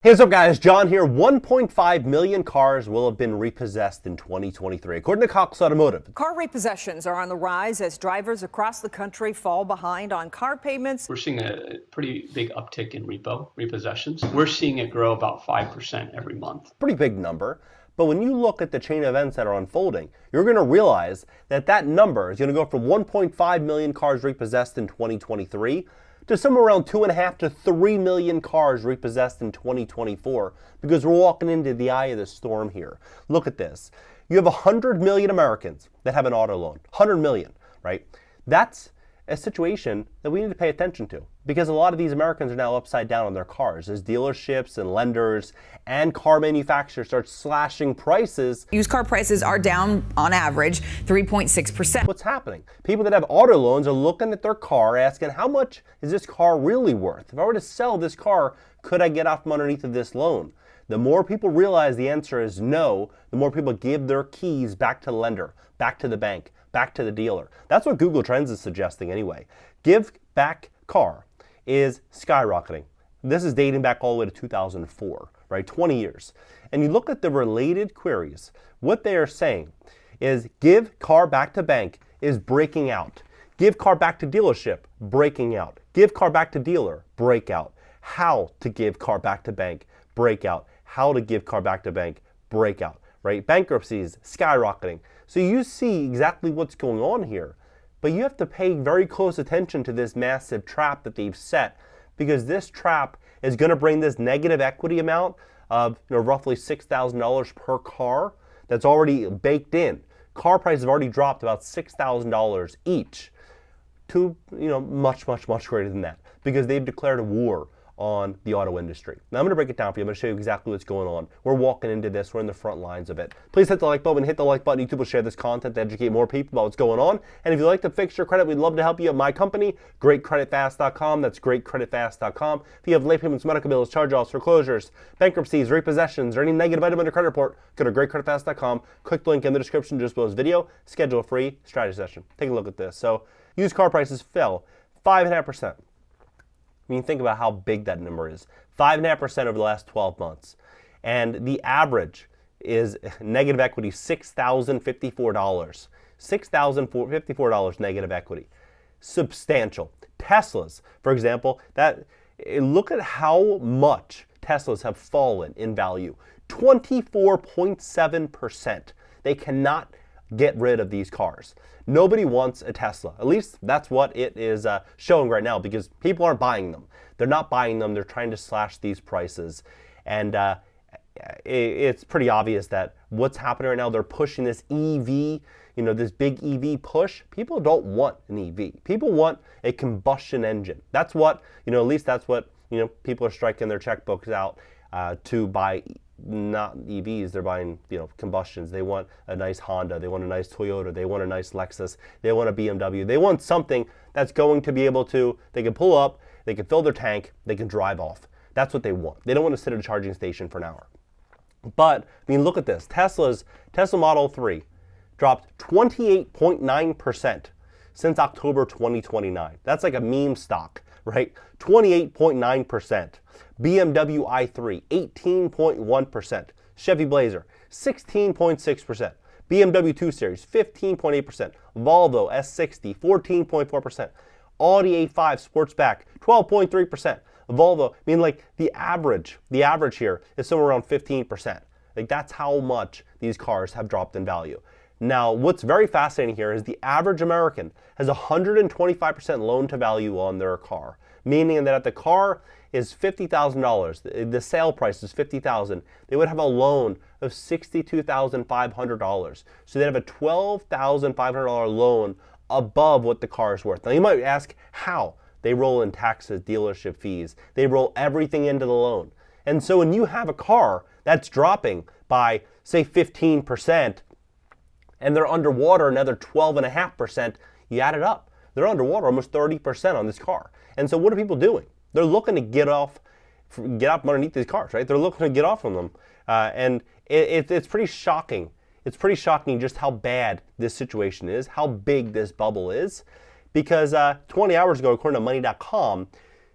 Hey, what's up guys? John here. 1.5 million cars will have been repossessed in 2023, according to Cox Automotive. Car repossessions are on the rise as drivers across the country fall behind on car payments. We're seeing a pretty big uptick in repossessions. We're seeing it grow about 5% every month. Pretty big number, but when you look at the chain of events that are unfolding, you're going to realize that that number is going to go from 1.5 million cars repossessed in 2023 to somewhere around 2.5 to 3 million cars repossessed in 2024, because we're walking into the eye of the storm here. Look at this. You have 100 million Americans that have an auto loan. 100 million, right? That's a situation that we need to pay attention to, because a lot of these Americans are now upside down on their cars as dealerships and lenders and car manufacturers start slashing prices. Used car prices are down on average 3.6%. What's happening? People that have auto loans are looking at their car asking, how much is this car really worth? If I were to sell this car, could I get out from underneath of this loan? The more people realize the answer is no, the more people give their keys back to the lender, back to the bank, back to the dealer. That's what Google Trends is suggesting anyway. Give back car is skyrocketing. This is dating back all the way to 2004, right? 20 years. And you look at the related queries, what they are saying is give car back to bank is breaking out. Give car back to dealership, breaking out. Give car back to dealer, breakout. How to give car back to bank, breakout. How to give car back to bank, breakout, right? Bankruptcies skyrocketing. So you see exactly what's going on here, but you have to pay very close attention to this massive trap that they've set, because this trap is going to bring this negative equity amount of roughly $6,000 per car that's already baked in. Car prices have already dropped about $6,000 each to much greater than that, because they've declared a war on the auto industry. Now I'm going to break it down for you. I'm going to show you exactly what's going on. We're walking into this. We're in the front lines of it. Please hit the like button. Hit the like button. YouTube will share this content to educate more people about what's going on. And if you'd like to fix your credit, we'd love to help you at my company, GreatCreditFast.com. That's GreatCreditFast.com. If you have late payments, medical bills, charge-offs, foreclosures, bankruptcies, repossessions, or any negative item on your credit report, go to GreatCreditFast.com. Click the link in the description just below this video. Schedule a free strategy session. Take a look at this. So used car prices fell 5.5%. I mean, think about how big that number is. 5.5% over the last 12 months. And the average is negative equity, $6,054. $6,054 negative equity. Substantial. Teslas, for example, look at how much Teslas have fallen in value. 24.7%. They cannot get rid of these cars. Nobody wants a Tesla. At least that's what it is showing right now, because people aren't buying them. They're not buying them. They're trying to slash these prices. And it's pretty obvious that what's happening right now, they're pushing this EV, this big EV push. People don't want an EV. People want a combustion engine. That's what, at least that's what, people are striking their checkbooks out to buy. Not EVs, they're buying, combustions. They want a nice Honda, they want a nice Toyota, they want a nice Lexus, they want a BMW. They want something that's going to be able to, they can pull up, they can fill their tank, they can drive off. That's what they want. They don't want to sit at a charging station for an hour. But, look at this. Tesla Model 3 dropped 28.9% since October 2029. That's like a meme stock, right? 28.9%. BMW i3, 18.1%. Chevy Blazer, 16.6%. BMW 2 Series, 15.8%. Volvo S60, 14.4%. Audi A5 Sportsback, 12.3%. Volvo, the average here is somewhere around 15%. That's how much these cars have dropped in value. Now, what's very fascinating here is the average American has 125% loan to value on their car, meaning that if the car is $50,000, the sale price is $50,000, they would have a loan of $62,500. So they'd have a $12,500 loan above what the car is worth. Now you might ask how? They roll in taxes, dealership fees. They roll everything into the loan. And so when you have a car that's dropping by, say, 15%, and they're underwater another 12.5%, you add it up. They're underwater almost 30% on this car. And so what are people doing? They're looking to get out from underneath these cars, right? They're looking to get off from them. And it's pretty shocking. It's pretty shocking just how bad this situation is, how big this bubble is. Because 20 hours ago, according to money.com,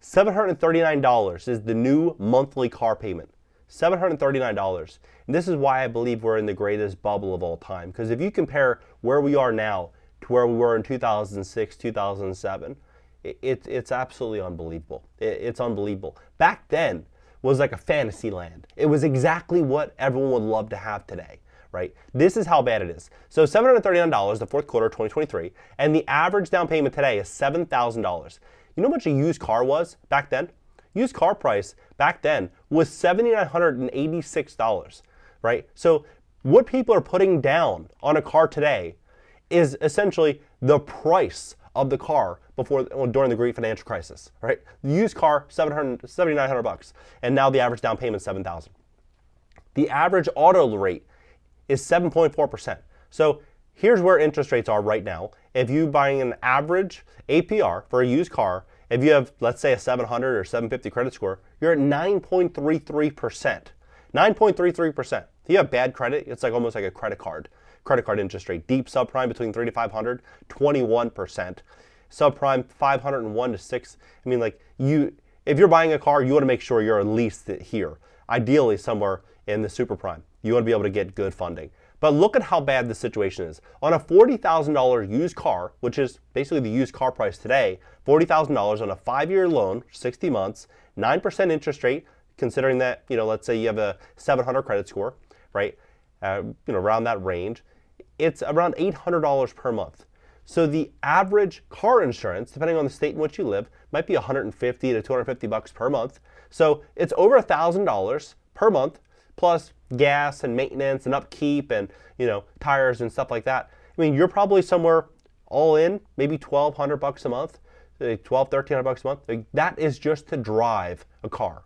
$739 is the new monthly car payment. $739. And this is why I believe we're in the greatest bubble of all time. Because if you compare where we are now to where we were in 2006, 2007, it's absolutely unbelievable. It's unbelievable. Back then was like a fantasy land. It was exactly what everyone would love to have today, right? This is how bad it is. So $739, the fourth quarter of 2023, and the average down payment today is $7,000. You know how much a used car was back then? Used car price back then was $7,986, right? So what people are putting down on a car today is essentially the price of the car during the Great Financial Crisis, right? The used car, $7,900, and now the average down payment is $7,000. The average auto rate is 7.4%. So here's where interest rates are right now. If you're buying an average APR for a used car, if you have, let's say, a 700 or 750 credit score, you're at 9.33%. 9.33%. If you have bad credit, it's like almost like a credit card interest rate. Deep subprime between 3 to 500, 21%. Subprime 501 to 6. I mean, like, if you're buying a car, you want to make sure you're at least here. Ideally somewhere in the super prime. You want to be able to get good funding. But look at how bad the situation is. On a $40,000 used car, which is basically the used car price today, $40,000 on a 5-year loan, 60 months, 9% interest rate, considering that, let's say you have a 700 credit score, right? Around that range, it's around $800 per month. So the average car insurance, depending on the state in which you live, might be $150 to $250 per month. So it's over $1,000 per month, plus gas and maintenance and upkeep and tires and stuff like that. I mean, you're probably somewhere all in, maybe $1,200 a month, $1,300 a month. Like, that is just to drive a car.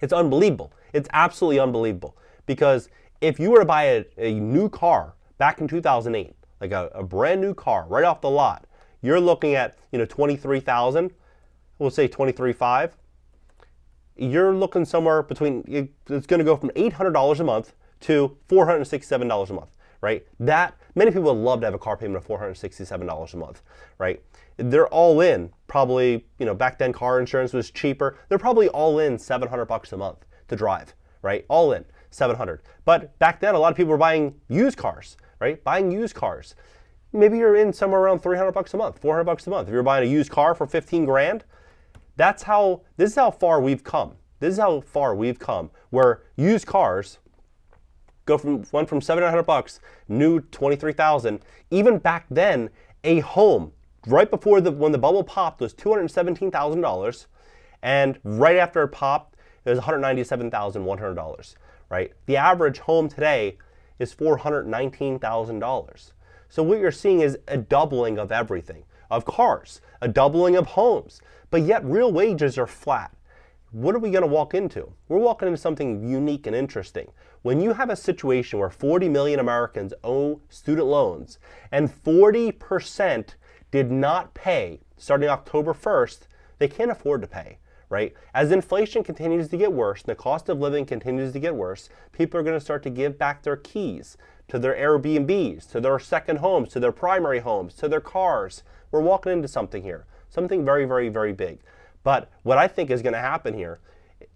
It's unbelievable. It's absolutely unbelievable. Because if you were to buy a new car back in 2008, like a brand new car right off the lot, you're looking at $23,000. We'll say $23,500. You're looking somewhere between, it's going to go from $800 a month to $467 a month, right? That, many people would love to have a car payment of $467 a month, right? They're all in, probably, back then car insurance was cheaper. They're probably all in $700 a month to drive, right? All in, $700. But back then, a lot of people were buying used cars, right? Buying used cars. Maybe you're in somewhere around $300 a month, $400 a month. If you're buying a used car for 15 grand, this is how far we've come. This is how far we've come, where used cars went from $700, new $23,000. Even back then, a home right before when the bubble popped was $217,000, and right after it popped, it was $197,100. Right? The average home today is $419,000. So what you're seeing is a doubling of everything, of cars, a doubling of homes, but yet real wages are flat. What are we going to walk into? We're walking into something unique and interesting. When you have a situation where 40 million Americans owe student loans and 40% did not pay starting October 1st, they can't afford to pay. Right? As inflation continues to get worse and the cost of living continues to get worse, people are going to start to give back their keys to their Airbnbs, to their second homes, to their primary homes, to their cars. We're walking into something here, something very, very, very big. But what I think is going to happen here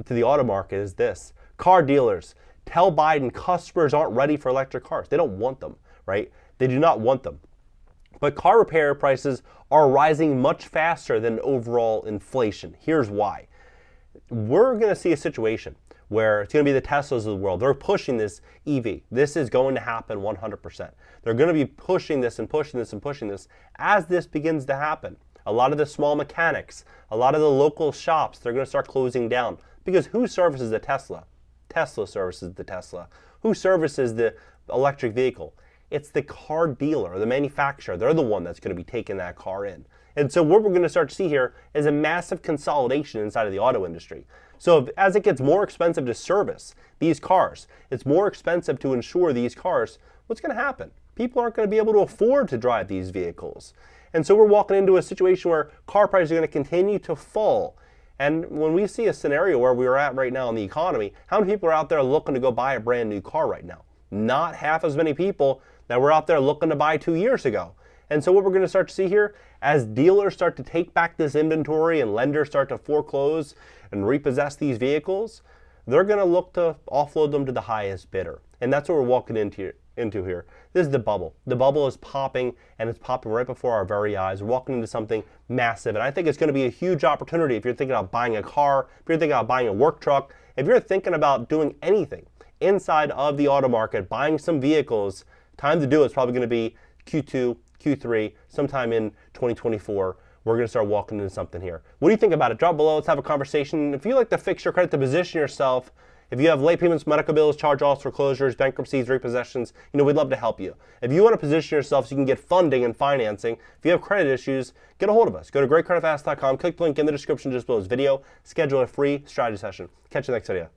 to the auto market is this. Car dealers tell Biden customers aren't ready for electric cars. They don't want them, right? They do not want them. But car repair prices are rising much faster than overall inflation. Here's why. We're going to see a situation where it's going to be the Teslas of the world. They're pushing this EV. This is going to happen 100%. They're going to be pushing this and pushing this and pushing this as this begins to happen. A lot of the small mechanics, a lot of the local shops, they're going to start closing down. Because who services the Tesla? Tesla services the Tesla. Who services the electric vehicle? It's the car dealer, the manufacturer. They're the one that's going to be taking that car in. And so what we're going to start to see here is a massive consolidation inside of the auto industry. So as it gets more expensive to service these cars, it's more expensive to insure these cars, what's going to happen? People aren't going to be able to afford to drive these vehicles. And so we're walking into a situation where car prices are going to continue to fall. And when we see a scenario where we're at right now in the economy, how many people are out there looking to go buy a brand new car right now? Not half as many people that were out there looking to buy 2 years ago. And so what we're going to start to see here, as dealers start to take back this inventory and lenders start to foreclose and repossess these vehicles, they're going to look to offload them to the highest bidder. And that's what we're walking into here. This is the bubble. The bubble is popping, and it's popping right before our very eyes. We're walking into something massive, and I think it's going to be a huge opportunity if you're thinking about buying a car, if you're thinking about buying a work truck, if you're thinking about doing anything inside of the auto market, buying some vehicles. Time to do it's probably going to be Q2, Q3, sometime in 2024. We're going to start walking into something here. What do you think about it? Drop below. Let's have a conversation. If you like to fix your credit, to position yourself, if you have late payments, medical bills, charge-offs, foreclosures, bankruptcies, repossessions, we'd love to help you. If you want to position yourself so you can get funding and financing, if you have credit issues, get a hold of us. Go to GreatCreditFast.com, click the link in the description just below this video, schedule a free strategy session. Catch you next video.